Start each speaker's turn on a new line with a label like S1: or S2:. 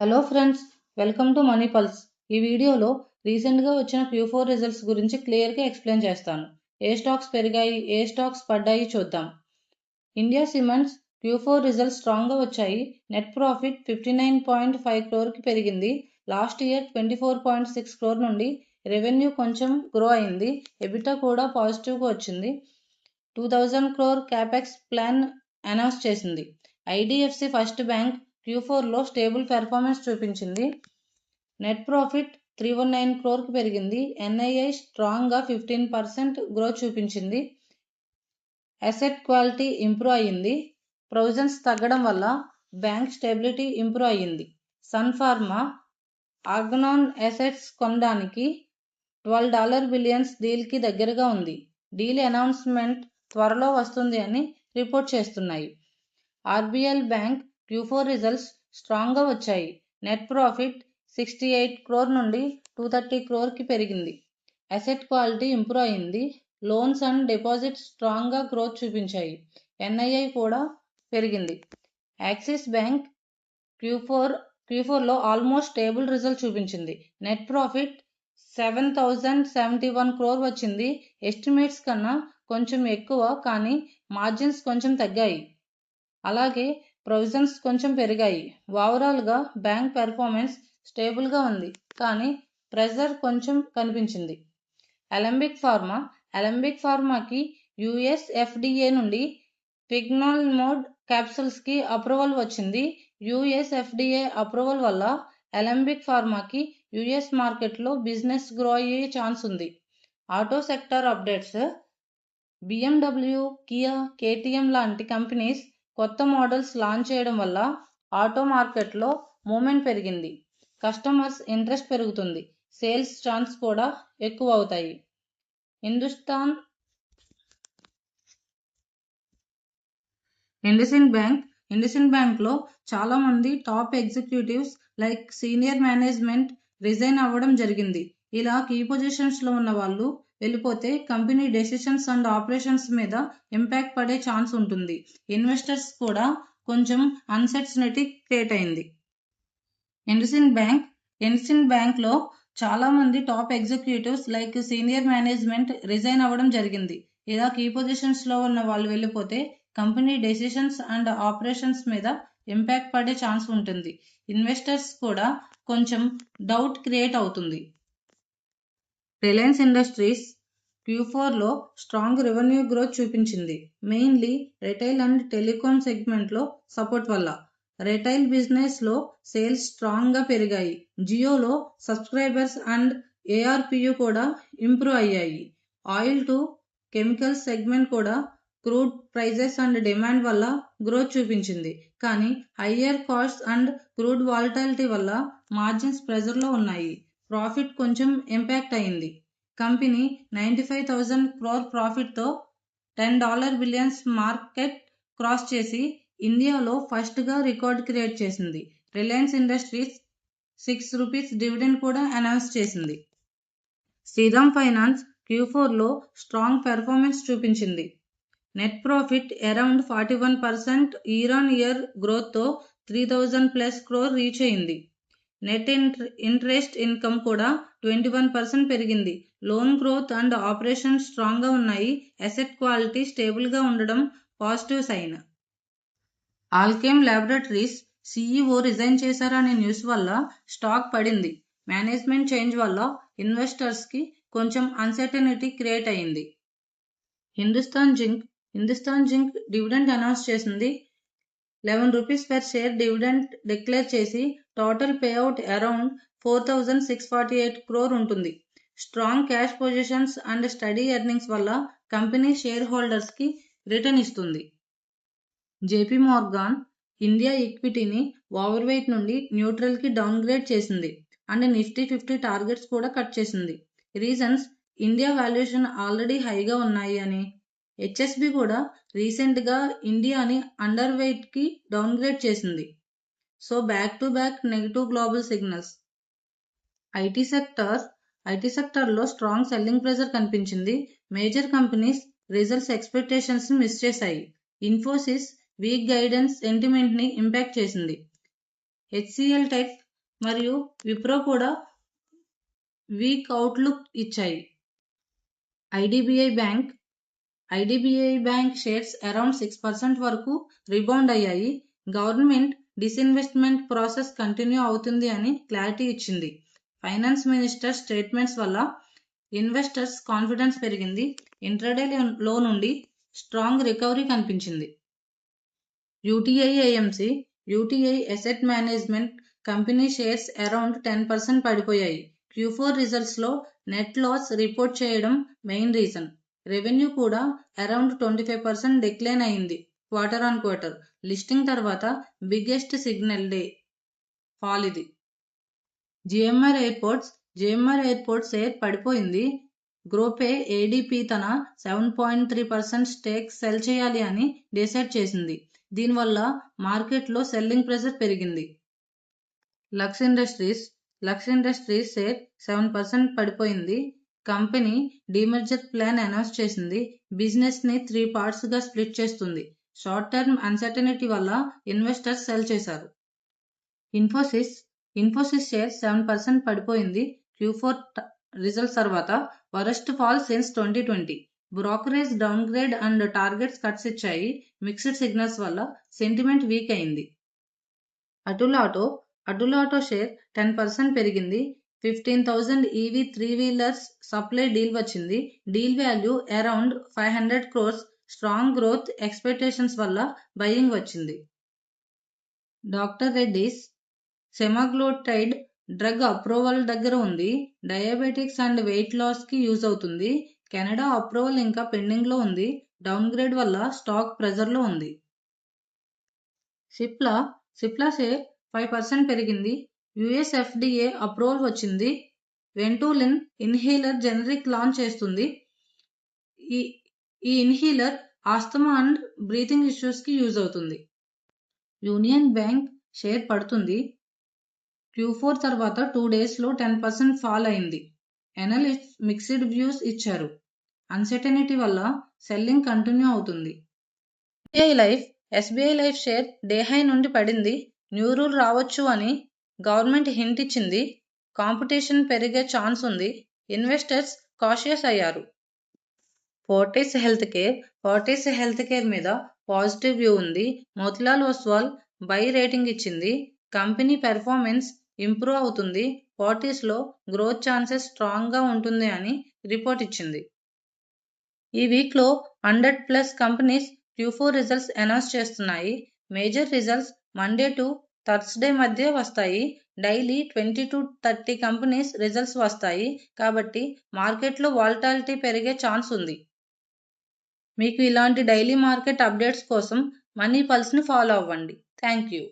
S1: Hello friends, welcome to money pulse. ఈ వీడియోలో రీసెంట్గా వచ్చిన Q4 రిజల్ట్స్ గురించి క్లియర్గా ఎక్స్ప్లెయిన్ చేస్తాను. ఏ స్టాక్స్ పెరిగాయి, ఏ స్టాక్స్ పడ్డాయి చూద్దాం. ఇండియా సిమెంట్స్ Q4 రిజల్ట్స్ స్ట్రాంగ్గా వచ్చాయి. నెట్ ప్రాఫిట్ 59.5 crore పెరిగింది. లాస్ట్ ఇయర్ 24.6 crore నుండి రెవెన్యూ కొంచెం గ్రో అయింది. ఎబిటా కూడా పాజిటివ్గా వచ్చింది. 2000 crore క్యాపెక్స్ ప్లాన్ అనౌన్స్ చేసింది. ఐడిఎఫ్సి ఫస్ట్ బ్యాంక్ Q4లో స్టేబుల్ పెర్ఫార్మెన్స్ చూపించింది. నెట్ ప్రాఫిట్ 319 crore పెరిగింది. ఎన్ఐఐ స్ట్రాంగ్గా 15% గ్రోత్ చూపించింది. అసెట్ క్వాలిటీ ఇంప్రూవ్ అయ్యింది. ప్రొవిజన్స్ తగ్గడం వల్ల బ్యాంక్ స్టెబిలిటీ ఇంప్రూవ్ అయ్యింది. సన్ ఫార్మా ఆర్గనాన్ అసెట్స్ కొనడానికి $12 బిలియన్ డీల్కి దగ్గరగా ఉంది. డీల్ అనౌన్స్మెంట్ త్వరలో వస్తుంది అని రిపోర్ట్ చేస్తున్నాయి. ఆర్బిఎల్ బ్యాంక్ Q4 రిజల్ట్స్ స్ట్రాంగ్గా వచ్చాయి. నెట్ ప్రాఫిట్ 68 crore నుండి 230 crore పెరిగింది. అసెట్ క్వాలిటీ ఇంప్రూవ్ అయింది. లోన్స్ అండ్ డిపాజిట్స్ స్ట్రాంగ్గా గ్రోత్ చూపించాయి. ఎన్ఐఐ కూడా పెరిగింది. యాక్సిస్ బ్యాంక్ Q4లో ఆల్మోస్ట్ స్టేబుల్ రిజల్ట్ చూపించింది. నెట్ ప్రాఫిట్ 7,071 crore వచ్చింది. ఎస్టిమేట్స్ కన్నా కొంచెం ఎక్కువ, కానీ మార్జిన్స్ కొంచెం తగ్గాయి. అలాగే ప్రొవిజన్స్ కొంచెం పెరిగాయి. ఓవరాల్గా బ్యాంక్ పెర్ఫార్మెన్స్ స్టేబుల్గా ఉంది, కానీ ప్రెజర్ కొంచెం కనిపించింది. అలెంబిక్ ఫార్మాకి యుఎస్ FDA నుండి పిగ్నాల్మోడ్ క్యాప్సూల్స్కి అప్రూవల్ వచ్చింది. యుఎస్ FDA అప్రూవల్ వల్ల అలెంబిక్ ఫార్మాకి యుఎస్ మార్కెట్లో బిజినెస్ గ్రో అయ్యే ఛాన్స్ ఉంది. Auto sector updates. BMW, Kia, KTM లాంటి కంపెనీస్ కొత్త మోడల్స్ లాంచ్ చేయడం వల్ల ఆటో మార్కెట్లో మూమెంట్ పెరిగింది. కస్టమర్స్ ఇంట్రెస్ట్ పెరుగుతుంది. సేల్స్ ఛాన్స్ కూడా ఎక్కువ అవుతాయి. ఇండస్ఇండ్ బ్యాంక్లో చాలామంది top executives like senior management resign అవ్వడం జరిగింది. ఇలా కీ పొజిషన్స్లో ఉన్న వాళ్ళు వెళ్ళిపోతే కంపెనీ డెసిషన్స్ అండ్ ఆపరేషన్స్ మీద ఇంపాక్ట్ పడే ఛాన్స్ ఉంటుంది. ఇన్వెస్టర్స్ కూడా కొంచెం అన్సర్టనిటీ క్రియేట్ అయింది. ఇండస్ఇండ్ బ్యాంక్లో చాలామంది top executives like senior management resign అవ్వడం జరిగింది. ఇలా కీ పొజిషన్స్లో ఉన్న వాళ్ళు వెళ్ళిపోతే కంపెనీ డెసిషన్స్ అండ్ ఆపరేషన్స్ మీద ఇంపాక్ట్ పడే ఛాన్స్ ఉంటుంది. ఇన్వెస్టర్స్ కూడా కొంచెం డౌట్ క్రియేట్ అవుతుంది. రిలయన్స్ ఇండస్ట్రీస్ Q4లో స్ట్రాంగ్ రెవెన్యూ గ్రోత్ చూపించింది. మెయిన్లీ రిటైల్ అండ్ టెలికాం సెగ్మెంట్లో సపోర్ట్ వల్ల. రిటైల్ బిజినెస్లో సేల్స్ స్ట్రాంగ్గా పెరిగాయి. జియోలో సబ్స్క్రైబర్స్ అండ్ ARPU కూడా ఇంప్రూవ్ అయ్యాయి. ఆయిల్ టు కెమికల్స్ సెగ్మెంట్ కూడా క్రూడ్ ప్రైజెస్ అండ్ డిమాండ్ వల్ల గ్రోత్ చూపించింది. కానీ higher cost and crude volatility వల్ల మార్జిన్స్ ప్రెజర్లో ఉన్నాయి. ప్రాఫిట్ కొంచెం ఇంపాక్ట్ అయింది. కంపెనీ 95,000 crore ప్రాఫిట్తో $10 బిలియన్స్ మార్కెట్ క్రాస్ చేసి ఇండియాలో ఫస్ట్గా రికార్డ్ క్రియేట్ చేసింది. రిలయన్స్ ఇండస్ట్రీస్ ₹6 డివిడెండ్ కూడా అనౌన్స్ చేసింది. శ్రీరామ్ ఫైనాన్స్ Q4లో స్ట్రాంగ్ పెర్ఫార్మెన్స్ చూపించింది. Net profit around 41% year on year గ్రోత్తో 3,000+ crore రీచ్ అయింది. నెట్ ఇంట్రెస్ట్ ఇన్కమ్ కూడా 21% పెరిగింది. లోన్ గ్రోత్ అండ్ ఆపరేషన్స్ స్ట్రాంగ్గా ఉన్నాయి. అసెట్ క్వాలిటీ స్టేబుల్గా ఉండడం positive sign. Alkem Laboratories CEO resign చేశారనే న్యూస్ వల్ల స్టాక్ పడింది. మేనేజ్మెంట్ చేంజ్ వల్ల ఇన్వెస్టర్స్కి కొంచెం అన్సర్టనిటీ క్రియేట్ అయింది. హిందుస్థాన్ జింక్ డివిడెండ్ అనౌన్స్ చేసింది. ₹11 per share డివిడెండ్ డిక్లేర్ చేసి టోటల్ పేఅవుట్ అరౌండ్ 4,648 crore ఉంటుంది. Strong cash positions and study earnings వల్ల కంపెనీ షేర్ హోల్డర్స్కి రిటర్న్ ఇస్తుంది. JP Morgan ఇండియా ఈక్విటీని ఓవర్ వెయిట్ నుండి న్యూట్రల్కి డౌన్గ్రేడ్ చేసింది అండ్ నిఫ్టీ 50 టార్గెట్స్ కూడా కట్ చేసింది. రీజన్స్ ఇండియా వాల్యుయేషన్ ఆల్రెడీ హైగా ఉన్నాయి అని. HSB కూడా రీసెంట్గా ఇండియాని అండర్ వెయిట్కి డౌన్గ్రేడ్ చేసింది. So back to back negative global signals. IT సెక్టార్లో స్ట్రాంగ్ సెల్లింగ్ ప్రెజర్ కనిపించింది. మేజర్ కంపెనీస్ రిజల్ట్స్ ఎక్స్పెక్టేషన్స్ని మిస్ చేశాయి. ఇన్ఫోసిస్ వీక్ గైడెన్స్ సెంటిమెంట్ని ఇంపాక్ట్ చేసింది. HCL టెక్ మరియు విప్రో కూడా వీక్ అవుట్లుక్ ఇచ్చాయి. ఐడిబిఐ బ్యాంక్ షేర్స్ అరౌండ్ 6% వరకు రిబౌండ్ అయ్యాయి. గవర్నమెంట్ డిస్ఇన్వెస్ట్మెంట్ ప్రాసెస్ కంటిన్యూ అవుతుంది అని క్లారిటీ ఇచ్చింది. ఫైనాన్స్ మినిస్టర్ స్టేట్మెంట్స్ వల్ల ఇన్వెస్టర్స్ కాన్ఫిడెన్స్ పెరిగింది. ఇంట్రాడే లో నుండి స్ట్రాంగ్ రికవరీ కనిపించింది. UTI asset management company shares around 10% పడిపోయాయి. Q4 రిజల్ట్స్ లో నెట్ లాస్ రిపోర్ట్ చేయడం మెయిన్ రీజన్. రెవెన్యూ కూడా అరౌండ్ 25% డిక్లైన్ అయింది క్వార్టర్ ఆన్ క్వార్టర్. లిస్టింగ్ తర్వాత బిగ్గెస్ట్ సిగ్నల్ డే ఫాల్ ఇది. జిఎంఆర్ ఎయిర్పోర్ట్స్ షేర్ పడిపోయింది. గ్రూపే ఏడీపీ తన 7.3% స్టేక్ సెల్ చేయాలి అని డిసైడ్ చేసింది. దీనివల్ల మార్కెట్లో సెల్లింగ్ ప్రెజర్ పెరిగింది. లక్స్ ఇండస్ట్రీస్ షేర్ 7% పడిపోయింది. కంపెనీ డీమర్జర్ ప్లాన్ అనౌన్స్ చేసింది. బిజినెస్ ని 3 పార్ట్స్ గా స్ప్లిట్ చేస్తుంది. షార్ట్ టర్మ్ అన్సర్టనిటీ వల్ల ఇన్వెస్టర్స్ సెల్ చేశారు. ఇన్ఫోసిస్ షేర్ 7% పడిపోయింది. Q4 రిజల్ట్స్ తర్వాత worst fall since 2020. Brokerage down grade and targets cuts ఇచ్చాయి. మిక్స్డ్ సిగ్నల్స్ వల్ల సెంటిమెంట్ వీక్ అయింది. అటులాటో షేర్ 10% పెరిగింది. 15,000 ఈవీ 3-వీలర్స్ సప్లై డీల్ వచ్చింది. Deal value around 500 crores. Strong growth expectations వల్ల బయింగ్ వచ్చింది. డాక్టర్ రెడ్డీస్ సెమాగ్లోటైడ్ డ్రగ్ అప్రూవల్ దగ్గర ఉంది. డయాబెటిక్స్ అండ్ వెయిట్ లాస్ కి యూజ్ అవుతుంది. కెనడా అప్రూవల్ ఇంకా పెండింగ్ లో ఉంది. డౌన్ గ్రేడ్ వల్ల స్టాక్ ప్రెజర్ లో ఉంది. సిప్లా షేర్ 5% పెరిగింది. యుఎస్ ఎఫ్డిఏ అప్రూవల్ వచ్చింది. వెంటూలిన్ ఇన్హేలర్ జెనరిక్ లాంచ్ చేస్తుంది. ఈ inhaler asthma and breathing issues కి యూజ్ అవుతుంది. యూనియన్ బ్యాంక్ షేర్ పడుతుంది. Q4 తర్వాత 2 days లో 10% ఫాల్ అయింది. ఎనలిస్ట్స్ మిక్స్డ్ వ్యూస్ ఇచ్చారు. అన్సర్టనిటీ వల్ల సెల్లింగ్ కంటిన్యూ అవుతుంది. SBI life share day high నుండి పడింది. న్యూ రూల్ రావచ్చు అని గవర్నమెంట్ హింట్ ఇచ్చింది. కాంపిటీషన్ పెరిగే ఛాన్స్ ఉంది. ఇన్వెస్టర్స్ కాషియస్ అయ్యారు. ఫోర్టిస్ హెల్త్ కేర్ మీద పాజిటివ్ వ్యూ ఉంది. మోతిలాల్ ఒస్వాల్ బై రేటింగ్ ఇచ్చింది. కంపెనీ పెర్ఫార్మెన్స్ ఇంప్రూవ్ అవుతుంది. ఫోర్టిస్ లో గ్రోత్ ఛాన్సెస్ స్ట్రాంగ్ గా ఉంటుంది అని రిపోర్ట్ ఇచ్చింది. ఈ వీక్ లో 100+ కంపెనీస్ Q4 రిజల్ట్స్ అనౌన్స్ చేస్తున్నాయి. Major results Monday to Thursday మధ్య వస్తాయి. డైలీ 20 to 30 కంపెనీస్ రిజల్ట్స్ వస్తాయి. కాబట్టి మార్కెట్లో వాలటాలిటీ పెరిగే ఛాన్స్ ఉంది. మీకు ఇలాంటి డైలీ మార్కెట్ అప్డేట్స్ కోసం మనీ పల్స్ ని ఫాలో అవ్వండి. Thank you.